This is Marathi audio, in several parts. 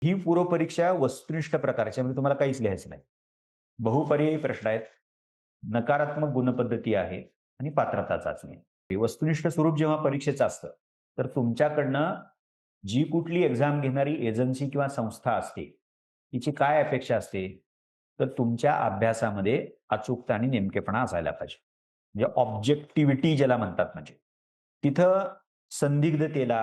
ही पूर्वपरीक्षा वस्तुनिष्ठ प्रकारची म्हणजे तुम्हाला काहीच लिहायचं नाही. बहुपर्यायी प्रश्न आहेत, नकारात्मक गुणपद्धती आहे आणि पात्रता चाचणी आहे. हे वस्तुनिष्ठ स्वरूप जेव्हा परीक्षेचं असतं, तर तुमच्याकडनं जी कुठली एक्झाम घेणारी एजन्सी किंवा संस्था असते, तिची काय अपेक्षा असते? तर तुमच्या अभ्यासामध्ये अचूकता आणि नेमकेपणा असायला पाहिजे. म्हणजे ऑब्जेक्टिव्हिटी ज्याला म्हणतात म्हणजे. तिथं संदिग्धतेला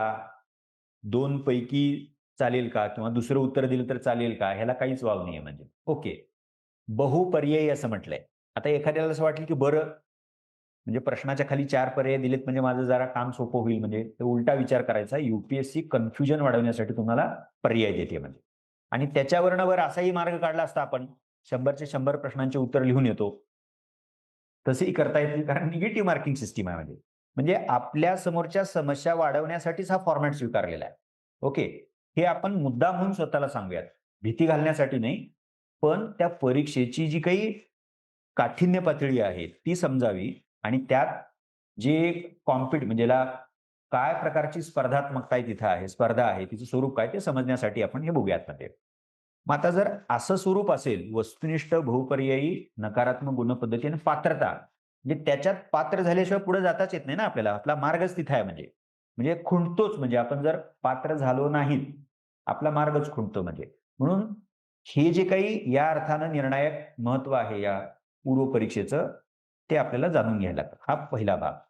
2 पैकी चालेल का? किंवा दुसरं उत्तर दिलं तर चालेल का? ह्याला काहीच वाव नाहीये म्हणजे. ओके. बहुपर्यायी असं म्हटलंय. आता एखाद्याला असं वाटेल, की बरं म्हणजे प्रश्नाच्या खाली 4 पर्याय दिलेत म्हणजे माझं जरा काम सोपं होईल म्हणजे तर उलटा विचार करायचा. यू-पी-एस-सी कन्फ्युजन वाढवण्यासाठी तुम्हाला पर्याय देते म्हणजे. आणि त्याच्यावरनं असाही मार्ग काढला असता आपण 100च्या 100 प्रश्नांचे उत्तर लिहून येतो. तसंही करता येत नाही कारण निगेटिव्ह मार्किंग सिस्टम आहे म्हणजे. म्हणजे आपल्या समोरच्या समस्या वाढवण्यासाठीच हा फॉर्मॅट स्वीकारलेला आहे. ओके. हे आपण मुद्दाम म्हणून स्वतःला सांगूयात. भीती घालण्यासाठी नाही, पण त्या परीक्षेची जी काही काठिण्य पातळी आहे ती समजावी आणि त्यात जे म्हणजे याला काय प्रकारची स्पर्धात्मकता आहे तिथं आहे, स्पर्धा आहे, तिचं स्वरूप काय ते समजण्यासाठी आपण हे बघूयात मध्ये. मग आता जर असं स्वरूप असेल वस्तुनिष्ठ, बहुपर्यायी, नकारात्मक गुणपद्धती आणि पात्रता, म्हणजे त्याच्यात पात्र झाल्याशिवाय पुढे जाताच येत नाही ना आपल्याला. आपला मार्गच तिथं आहे म्हणजे. म्हणजे खुंटतोच म्हणजे आपण जर पात्र झालो नाहीत, आपला मार्गच खुंटतो म्हणजे. म्हणून हे जे काही या अर्थानं निर्णायक महत्त्व आहे या पूर्व परीक्षेचं, ते आपल्याला जाणून घ्यायला लागतं. हा पहिला भाग.